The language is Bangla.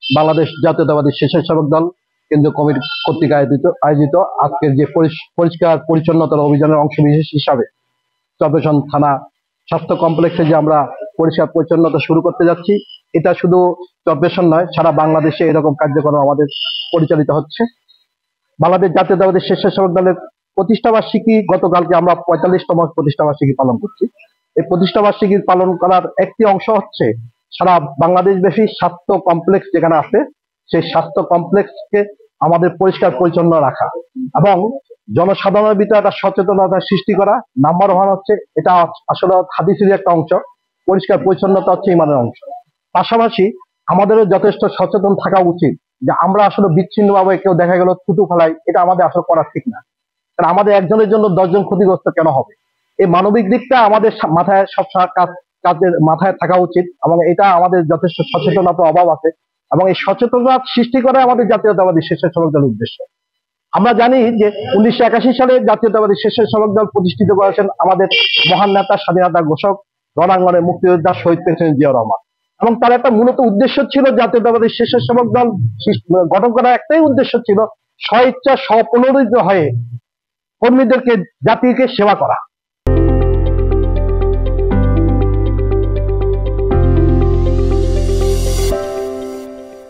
বাংলাদেশ জাতীয়তাবাদী স্বেচ্ছাসেবক দল কেন্দ্রীয় কমিটি কর্তৃক আয়োজিত আজকের যে পরিষ্কার পরিচ্ছন্নতার অভিযানের অংশবিশেষ হিসাবে চব্বিশন থানা স্বাস্থ্য কমপ্লেক্সে যে আমরা পরিষ্কার পরিচ্ছন্নতা শুরু করতে যাচ্ছি, এটা শুধু চব্বিশন নয়, সারা বাংলাদেশে এরকম কার্যক্রম আমাদের পরিচালিত হচ্ছে। বাংলাদেশ জাতীয়তাবাদী স্বেচ্ছাসেবক দলের প্রতিষ্ঠাবার্ষিকী গতকালকে আমরা 45তম প্রতিষ্ঠাবার্ষিকী পালন করছি। এই প্রতিষ্ঠাবার্ষিকী পালন করার একটি অংশ হচ্ছে সারা বাংলাদেশ ব্যাপী স্বাস্থ্য কমপ্লেক্স যেখানে আছে সেই স্বাস্থ্য কমপ্লেক্সকে আমাদের পরিষ্কার পরিচ্ছন্ন রাখা এবং জনসাধারণের ভিতরে একটা সচেতনতা সৃষ্টি করা। নাম্বার ওয়ান হচ্ছে এটা আসলে হাদিসের একটা অংশ, পরিষ্কার পরিচ্ছন্নতা হচ্ছে ইমানের অংশ। পাশাপাশি আমাদেরও যথেষ্ট সচেতন থাকা উচিত যে আমরা আসলে বিচ্ছিন্নভাবে কেউ দেখা গেল থুতু ফেলাই, এটা আমাদের আসলে করা ঠিক না। কারণ আমাদের একজনের জন্য 10 জন ক্ষতিগ্রস্ত কেন হবে? এই মানবিক দিকটা আমাদের মাথায় সবসময় কাজের মাথায় থাকা উচিত এবং এটা আমাদের যথেষ্ট সচেতনতার অভাব আছে এবং এই সচেতনতা সৃষ্টি করা আমাদের জাতীয়তাবাদী স্বেচ্ছাসেবক দলের উদ্দেশ্য। আমরা জানি যে 1981 সালে জাতীয়তাবাদী স্বেচ্ছাসেবক দল প্রতিষ্ঠিত করেছেন আমাদের মহান নেতা, স্বাধীনতা ঘোষক, রণাঙ্গনের মুক্তিযোদ্ধা শহীদ প্রেসিডেন্ট জিয়াউর রহমান এবং তার একটা মূলত উদ্দেশ্য ছিল জাতীয়তাবাদী স্বেচ্ছাসেবক দল গঠন করার একটাই উদ্দেশ্য ছিল স্বইচ্ছা স্বপ্রণোদিত হয়ে কর্মীদেরকে জাতিকে সেবা করা।